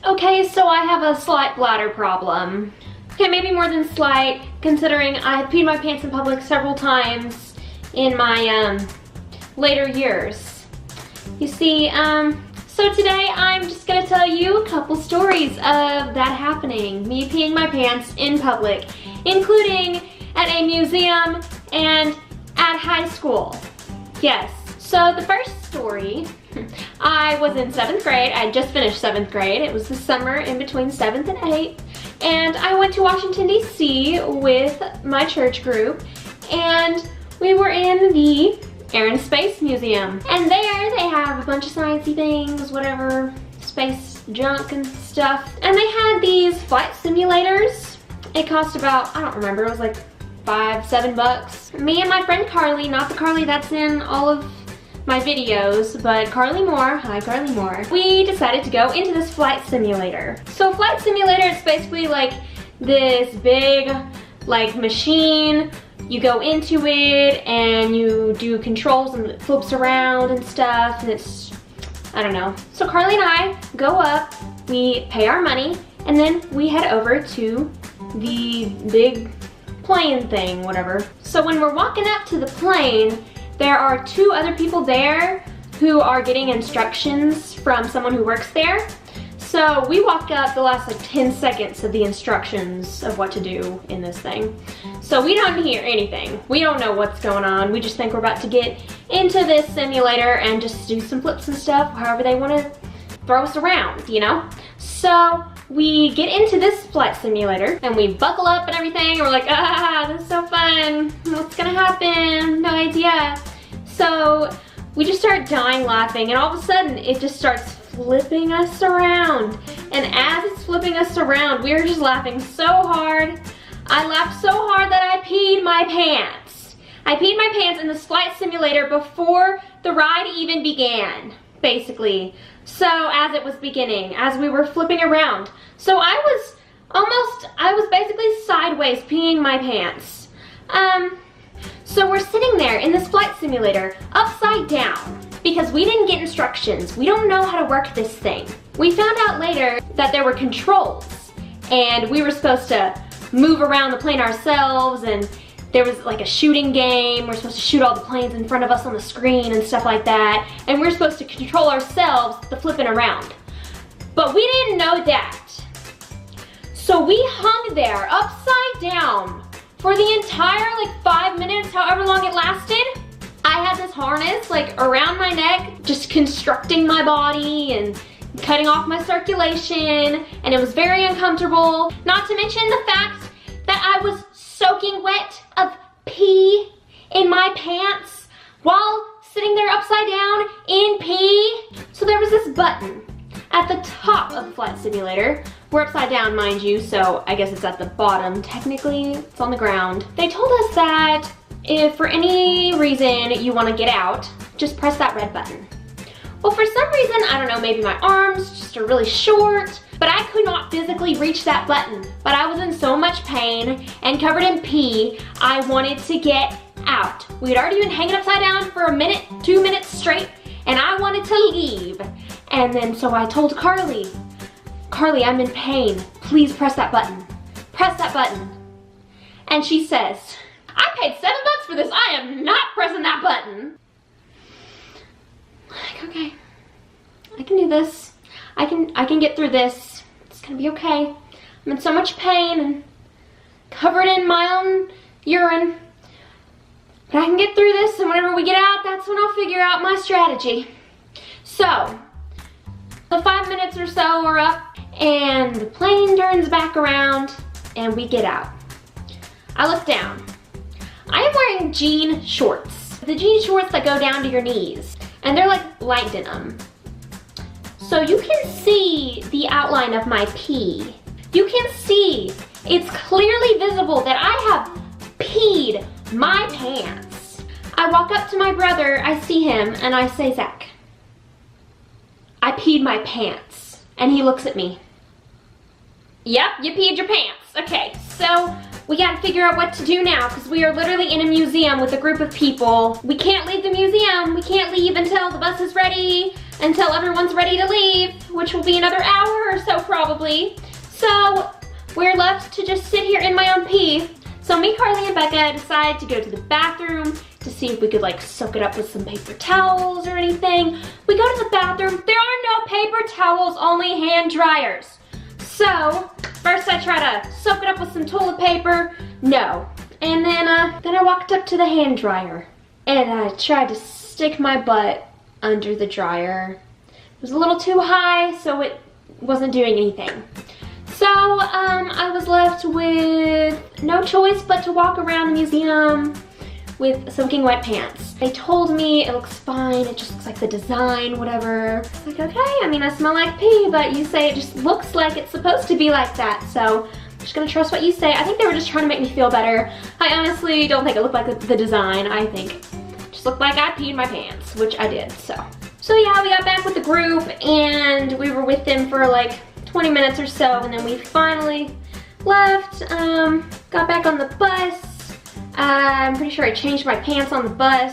Okay, so I have a slight bladder problem. Okay, maybe more than slight, considering I have peed my pants in public several times in my later years. You see, so today I'm just gonna tell you a couple stories of that happening. Me peeing my pants in public, including at a museum and at high school. Yes, so the first story, I was in 7th grade. I had just finished 7th grade. It was the summer in between 7th and 8th. And I went to Washington, D.C. with my church group. And we were in the Air and Space Museum. And there they have a bunch of sciencey things, whatever, space junk and stuff. And they had these flight simulators. It cost about, I don't remember, it was like $5, $7. Me and my friend Carly, not the Carly that's in all of my videos, but Carly Moore, hi Carly Moore, we decided to go into this flight simulator. So flight simulator is basically like this big like machine. You go into it and you do controls and it flips around and stuff, and it's, I don't know. So Carly and I go up, we pay our money, and then we head over to the big plane thing, whatever. So when we're walking up to the plane, there are 2 other people there who are getting instructions from someone who works there. So we walk up the last like 10 seconds of the instructions of what to do in this thing. So we don't hear anything. We don't know what's going on. We just think we're about to get into this simulator and just do some flips and stuff, however they want to throw us around, you know? So we get into this flight simulator and we buckle up and everything, and we're like, ah, this is so fun. What's gonna happen? No idea. So we just start dying laughing, and all of a sudden it just starts flipping us around. And as it's flipping us around, we were just laughing so hard. I laughed so hard that I peed my pants. I peed my pants in this flight simulator before the ride even began, basically. So as it was beginning, as we were flipping around. So I was basically sideways peeing my pants. So we're sitting there in this flight simulator, upside down, because we didn't get instructions. We don't know how to work this thing. We found out later that there were controls, and we were supposed to move around the plane ourselves, and there was like a shooting game. We're supposed to shoot all the planes in front of us on the screen and stuff like that, and we're supposed to control ourselves the flipping around. But we didn't know that. So we hung there upside down for the entire like 5 minutes, however long it lasted. I had this harness like around my neck, just constructing my body and cutting off my circulation, and it was very uncomfortable. Not to mention the fact that I was soaking wet of pee in my pants while sitting there upside down in pee. So there was this button at the top of the flight simulator. We're upside down, mind you, so I guess it's at the bottom. Technically, it's on the ground. They told us that if for any reason you want to get out, just press that red button. Well, for some reason, I don't know, maybe my arms just are really short, but I could not physically reach that button. But I was in so much pain and covered in pee, I wanted to get out. We had already been hanging upside down for a minute, 2 minutes straight, and I wanted to leave. And then so I told Carly, Carly, I'm in pain. Please press that button. Press that button. And she says, I paid $7 for this. I am not pressing that button. Like, okay, I can do this. I can get through this. It's gonna be okay. I'm in so much pain and covered in my own urine. But I can get through this, and whenever we get out, that's when I'll figure out my strategy. So, the 5 minutes or so are up, and the plane turns back around, and we get out. I look down. I am wearing jean shorts. The jean shorts that go down to your knees. And they're like light denim. So you can see the outline of my pee. You can see, it's clearly visible that I have peed my pants. I walk up to my brother, I see him, and I say, Zach, I peed my pants. And he looks at me. Yep, you peed your pants. Okay, so we gotta figure out what to do now, because we are literally in a museum with a group of people. We can't leave the museum. We can't leave until the bus is ready, until everyone's ready to leave, which will be another hour or so probably. probably. So we're left to just sit here in my own pee. So me, Carly, and Becca decided to go to the bathroom to see if we could like soak it up with some paper towels or anything. We go to the bathroom, there are no paper towels, only hand dryers. So first I try to soak it up with some toilet paper, no. And then I walked up to the hand dryer and I tried to stick my butt under the dryer. It was a little too high, so it wasn't doing anything. So I was left with no choice but to walk around the museum with soaking wet pants. They told me it looks fine, it just looks like the design, whatever. It's like, okay, I mean, I smell like pee, but you say it just looks like it's supposed to be like that, so I'm just gonna trust what you say. I think they were just trying to make me feel better. I honestly don't think it looked like the design. I think it just looked like I peed my pants, which I did, so. So yeah, we got back with the group and we were with them for like 20 minutes or so, and then we finally left, got back on the bus. I'm pretty sure I changed my pants on the bus.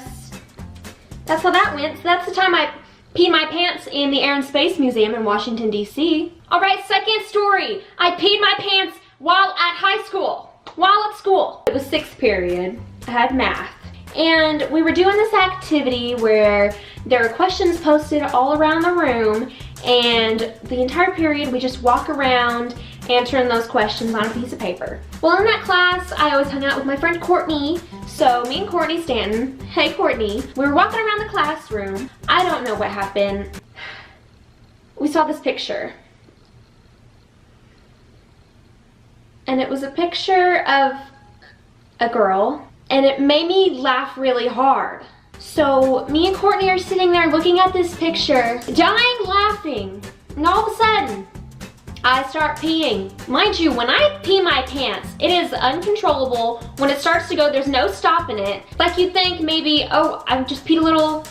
That's how that went. So that's the time I peed my pants in the Air and Space Museum in Washington, D.C. All right, second story. I peed my pants while at high school, while at school. It was 6th period, I had math. And we were doing this activity where there were questions posted all around the room, and the entire period we just walk around answering those questions on a piece of paper. Well, in that class, I always hung out with my friend Courtney. So me and Courtney Stanton, hey Courtney, we were walking around the classroom. I don't know what happened. We saw this picture. And it was a picture of a girl, and it made me laugh really hard. So me and Courtney are sitting there looking at this picture, dying laughing, and all of a sudden, I start peeing. Mind you, when I pee my pants, it is uncontrollable. When it starts to go, there's no stopping it. Like you'd think maybe, oh, I just peed a little,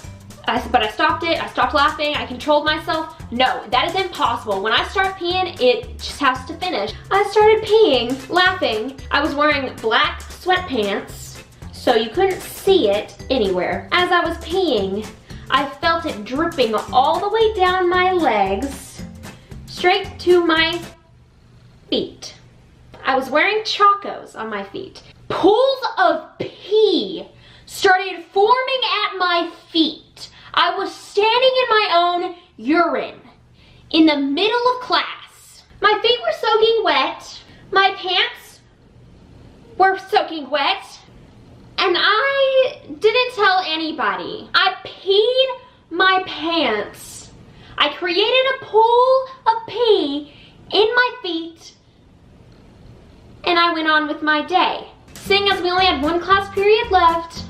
but I stopped it, I stopped laughing, I controlled myself. No, that is impossible. When I start peeing, it just has to finish. I started peeing, laughing. I was wearing black sweatpants, so you couldn't see it anywhere. As I was peeing, I felt it dripping all the way down my legs, straight to my feet. I was wearing chacos on my feet. Pools of pee started forming at my feet. I was standing in my own urine in the middle of class. My feet were soaking wet. My pants were soaking wet. And I didn't tell anybody. I peed my pants. I created a pool of pee in my feet, and I went on with my day. Seeing as we only had one class period left,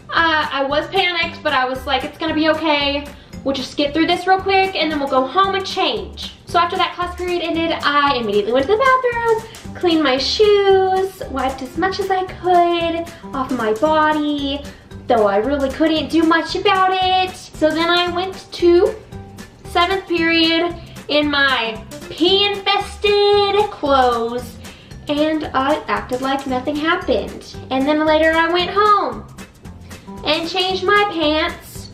I was panicked, but I was like, it's gonna be okay. We'll just get through this real quick, and then we'll go home and change. So after that class period ended, I immediately went to the bathroom, cleaned my shoes, wiped as much as I could off my body, though I really couldn't do much about it. So then I went to 7th period in my pee-infested clothes, and I acted like nothing happened. And then later I went home and changed my pants,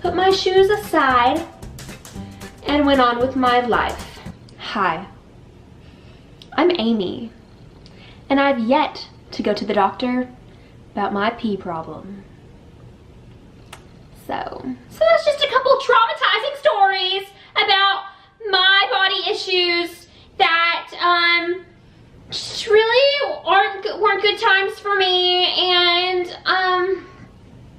put my shoes aside, and went on with my life. Hi, I'm Amy, and I've yet to go to the doctor about my pee problem. So that's just a couple traumatizing stories about my body issues that just really weren't good times for me, and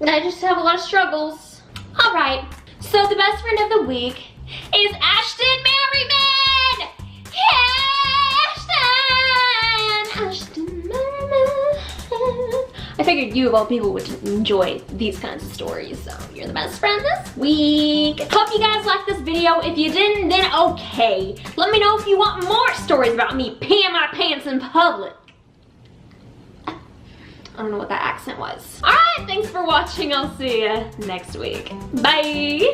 I just have a lot of struggles. All right, so the best friend of the week is Ashton Merriman. Ashton Merriman. I figured you of all people would enjoy these kinds of stories, so you're the best friend this week. Hope you guys liked this video. If you didn't, then okay. Let me know if you want more stories about me peeing my pants in public. I don't know what that accent was. All right, thanks for watching. I'll see you next week. Bye.